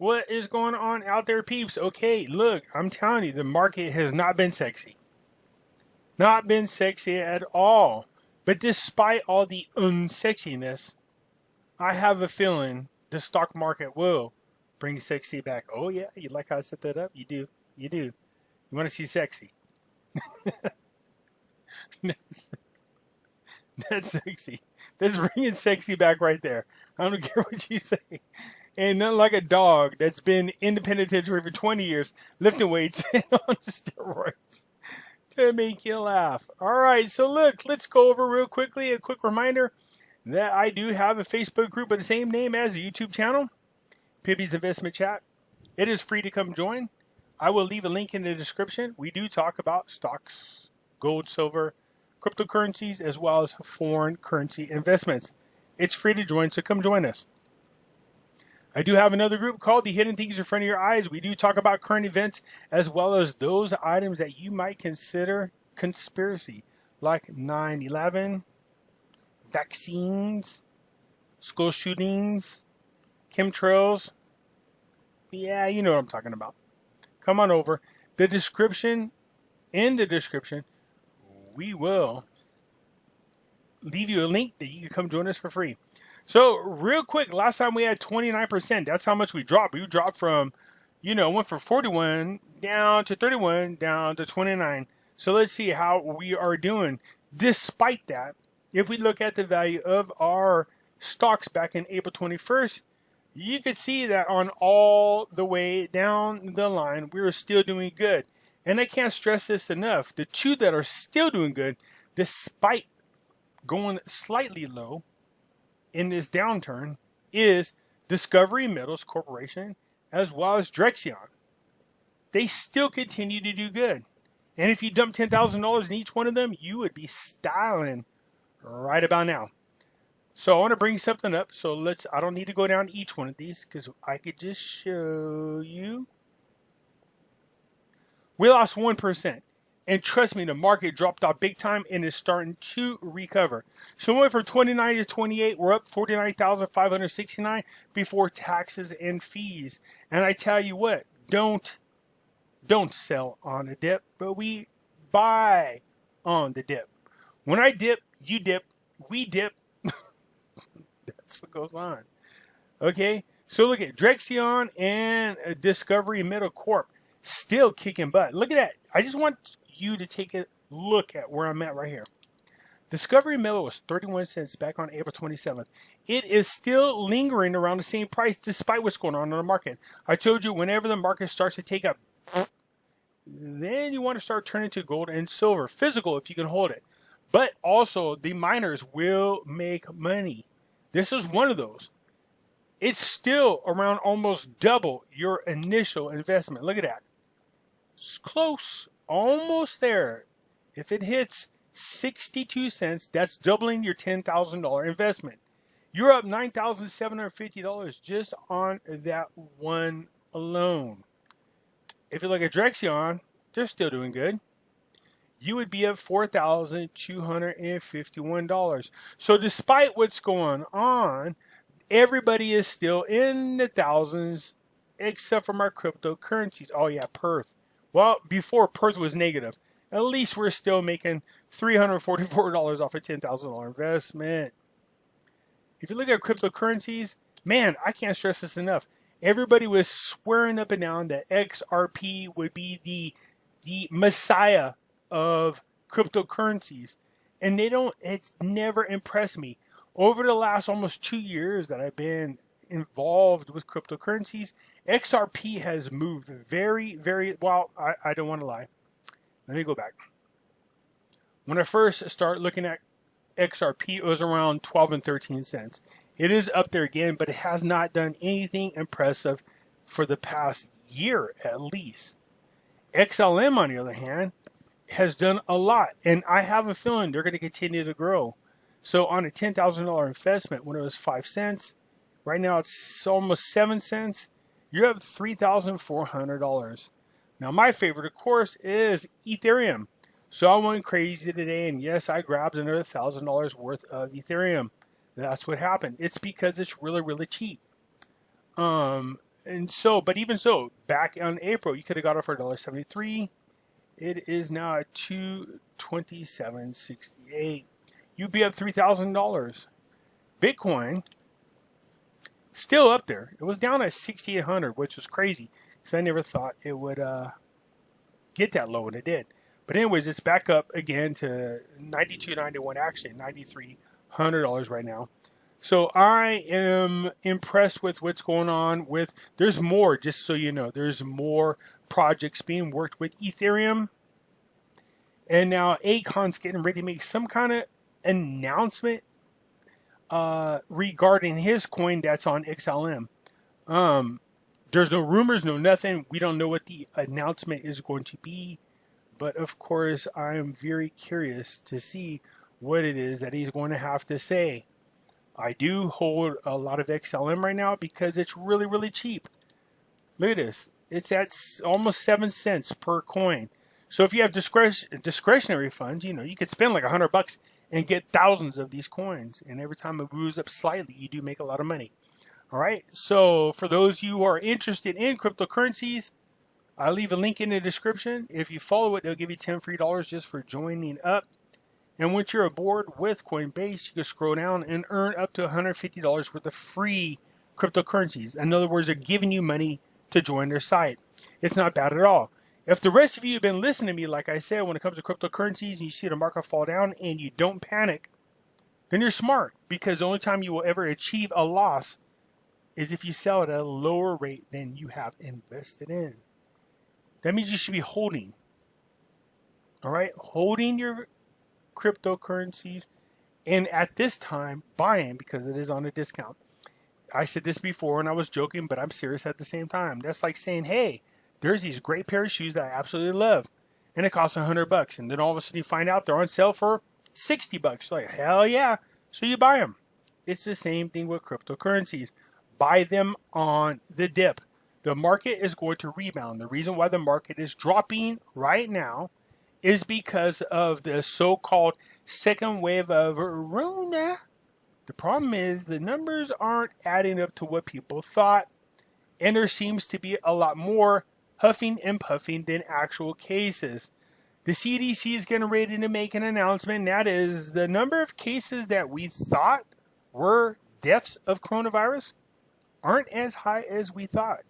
What is going on out there, peeps? Okay, look, I'm telling you, the market has not been sexy. Not been sexy at all. But despite all the unsexiness, I have a feeling the stock market will bring sexy back. Oh, yeah, you like how I set that up? You do. You do. You want to see sexy? That's sexy. That's bringing sexy back right there. I don't care what you say. And not like a dog that's been in the penitentiary for 20 years, lifting weights and on steroids to make you laugh. All right, so look, let's go over real quickly a quick reminder that I do have a Facebook group of the same name as the YouTube channel, Pimpy's Investment Chat. It is free to come join. I will leave a link in the description. We do talk about stocks, gold, silver, cryptocurrencies, as well as foreign currency investments. It's free to join, so come join us. I do have another group called The Hidden Things in Front of Your Eyes. We do talk about current events as well as those items that you might consider conspiracy, like 9/11, vaccines, school shootings, chemtrails. Yeah, you know what I'm talking about. Come on over. In the description, we will leave you a link that you can come join us for free. So, real quick, last time we had 29%. That's how much we dropped. We dropped from, went from 41 down to 31 down to 29. So, let's see how we are doing. Despite that, if we look at the value of our stocks back in April 21st, you could see that on all the way down the line, we were still doing good. And I can't stress this enough. The two that are still doing good, despite going slightly low in this downturn, is Discovery Metals Corporation as well as Drexion. They still continue to do good. And if you dump $10,000 in each one of them, you would be styling right about now. So I want to bring something up. So I don't need to go down each one of these because I could just show you. We lost 1%. And trust me, the market dropped off big time and is starting to recover. So we went from 29 to 28. We're up 49,569 before taxes and fees. And I tell you what, don't sell on a dip, but we buy on the dip. When I dip, you dip, we dip. That's what goes on. Okay, so look at Drexion and Discovery Metal Corp still kicking butt. Look at that. I just want you to take a look at where I'm at right here. Discovery Metal was 31 cents back on April 27th. It is still lingering around the same price despite what's going on in the market. I told you whenever the market starts to take up, then you want to start turning to gold and silver, physical if you can hold it. But also the miners will make money. This is one of those. It's still around almost double your initial investment. Look at that. It's close. Almost there. If it hits 62 cents, that's doubling your $10,000 investment. You're up $9,750 just on that one alone. If you look at Drexion, they're still doing good. You would be at $4,251. So despite what's going on, everybody is still in the thousands except for my cryptocurrencies. Oh yeah, Perth. Well, before Perth was negative. At least we're still making $344 off a $10,000 investment. If you look at cryptocurrencies, man, I can't stress this enough. Everybody was swearing up and down that XRP would be the messiah of cryptocurrencies. And it's never impressed me. Over the last almost 2 years that I've been involved with cryptocurrencies, XRP has moved very, very well. I don't want to lie. Let me go back. When I first started looking at XRP, it was around 12 and 13 cents. It is up there again, but it has not done anything impressive for the past year at least. XLM, on the other hand, has done a lot, and I have a feeling they're going to continue to grow. So on a $10,000 investment, when it was 5 cents, right now it's almost 7 cents. You're up $3,400. Now my favorite, of course, is Ethereum. So I went crazy today, and yes, I grabbed another $1,000 worth of Ethereum. That's what happened. It's because it's really, really cheap. And so, but even so, back on April, you could have got it for $1.73. It is now at $227.68. You'd be up $3,000. Bitcoin still up there. It was down at 6,800, which was crazy because I never thought it would get that low, and it did. But anyways, it's back up again to 92.91, actually $9,300 right now. So I am impressed with what's going on with. There's more, just so you know. There's more projects being worked with Ethereum, and now Akon's getting ready to make some kind of announcement regarding his coin that's on XLM. There's no rumors, no nothing. We don't know what the announcement is going to be. But of course, I'm very curious to see what it is that he's going to have to say. I do hold a lot of XLM right now because it's really, really cheap. Look at this. It's at almost 7 cents per coin. So if you have discretionary funds, you know, you could spend like $100 and get thousands of these coins. And every time it moves up slightly, you do make a lot of money. All right. So for those of you who are interested in cryptocurrencies, I'll leave a link in the description. If you follow it, they'll give you $10 free just for joining up. And once you're aboard with Coinbase, you can scroll down and earn up to $150 worth of free cryptocurrencies. In other words, they're giving you money to join their site. It's not bad at all. If the rest of you have been listening to me, like I said, when it comes to cryptocurrencies and you see the market fall down and you don't panic, then you're smart, because the only time you will ever achieve a loss is if you sell at a lower rate than you have invested in. That means you should be holding. All right? Holding your cryptocurrencies, and at this time, buying because it is on a discount. I said this before and I was joking, but I'm serious at the same time. That's like saying, hey, there's these great pair of shoes that I absolutely love, and it costs $100, and then all of a sudden you find out they're on sale for $60. Like, hell yeah. So you buy them. It's the same thing with cryptocurrencies. Buy them on the dip. The market is going to rebound. The reason why the market is dropping right now is because of the so-called second wave of Rona. The problem is the numbers aren't adding up to what people thought, and there seems to be a lot more huffing and puffing than actual cases. The CDC is getting ready to make an announcement, and that is the number of cases that we thought were deaths of coronavirus aren't as high as we thought.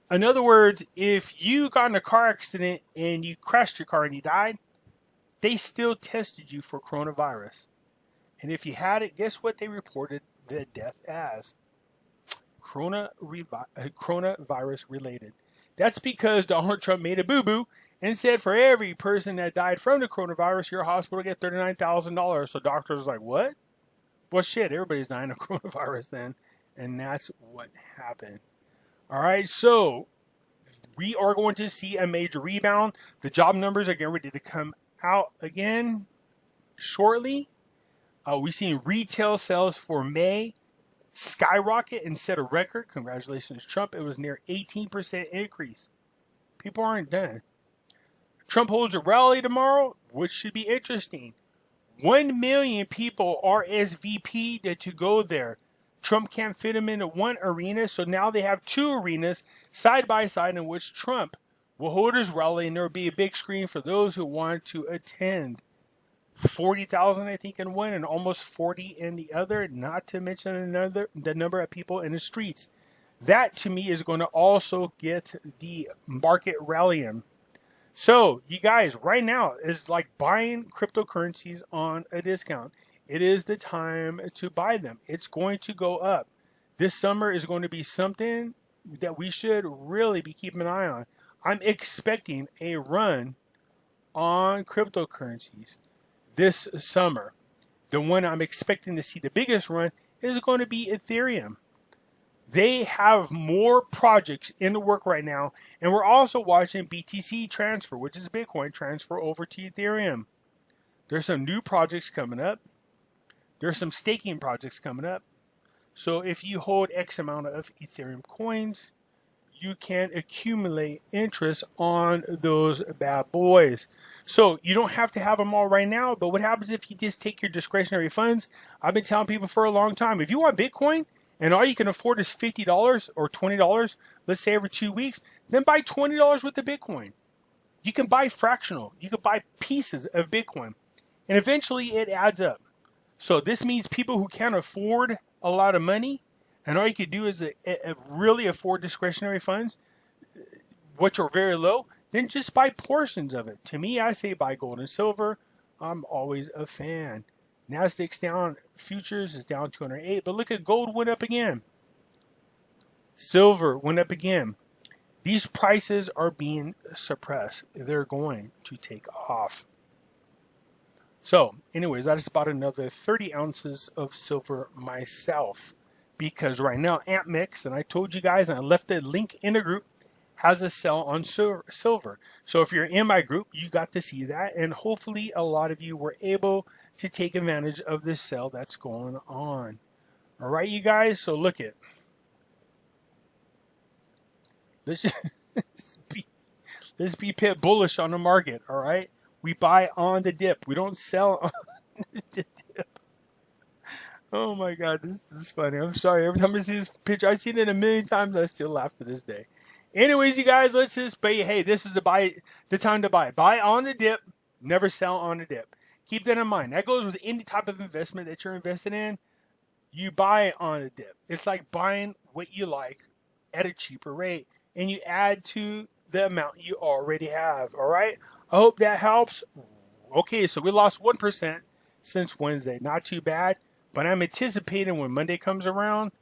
In other words, if you got in a car accident and you crashed your car and you died, they still tested you for coronavirus. And if you had it, guess what they reported the death as? Coronavirus related. That's because Donald Trump made a boo-boo and said for every person that died from the coronavirus, your hospital get $39,000. So doctors are like, what? Well, shit, everybody's dying of coronavirus then. And that's what happened. All right, so we are going to see a major rebound. The job numbers are getting ready to come out again shortly. We've seen retail sales for May skyrocket and set a record. Congratulations, Trump. It was near 18% increase. People aren't done. Trump holds a rally tomorrow, which should be interesting. 1 million people RSVP'd to go there. Trump can't fit them into one arena, so now they have two arenas side by side in which Trump will hold his rally, and there will be a big screen for those who want to attend. 40,000, I think, in one, and almost 40 in the other, not to mention the number of people in the streets. That, to me, is going to also get the market rallying. So, you guys, right now is like buying cryptocurrencies on a discount. It is the time to buy them. It's going to go up. This summer is going to be something that we should really be keeping an eye on. I'm expecting a run on cryptocurrencies this summer. The one I'm expecting to see the biggest run is going to be Ethereum. They have more projects in the work right now, and we're also watching BTC transfer, which is Bitcoin transfer over to Ethereum. There's some new projects coming up. There's some staking projects coming up. So if you hold X amount of Ethereum coins, you can accumulate interest on those bad boys. So you don't have to have them all right now, but what happens if you just take your discretionary funds? I've been telling people for a long time, if you want Bitcoin and all you can afford is $50 or $20, let's say every 2 weeks, then buy $20 worth of Bitcoin. You can buy fractional. You can buy pieces of Bitcoin. And eventually it adds up. So this means people who can't afford a lot of money, and all you can do is really afford discretionary funds, which are very low, then just buy portions of it. To me, I say buy gold and silver. I'm always a fan. Nasdaq's down, futures is down 208, but look at gold went up again. Silver went up again. These prices are being suppressed. They're going to take off. So, anyways, I just bought another 30 ounces of silver myself because right now AmpMix, and I told you guys, and I left the link in the group, has a sale on silver. So if you're in my group, you got to see that, and hopefully a lot of you were able to take advantage of this sale that's going on. All right, you guys, so look at. Let's be pit bullish on the market, all right? We buy on the dip. We don't sell on the dip. Oh my God, this is funny. I'm sorry. Every time I see this picture, I've seen it a million times. I still laugh to this day. Anyways, you guys, let's just pay. Hey, this is the time to buy. Buy on the dip, never sell on the dip. Keep that in mind. That goes with any type of investment that you're invested in. You buy on a dip. It's like buying what you like at a cheaper rate, and you add to the amount you already have. All right. I hope that helps. Okay, so we lost 1% since Wednesday. Not too bad, but I'm anticipating when Monday comes around,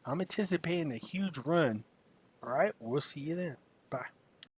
I'm anticipating a huge run. All right, we'll see you then.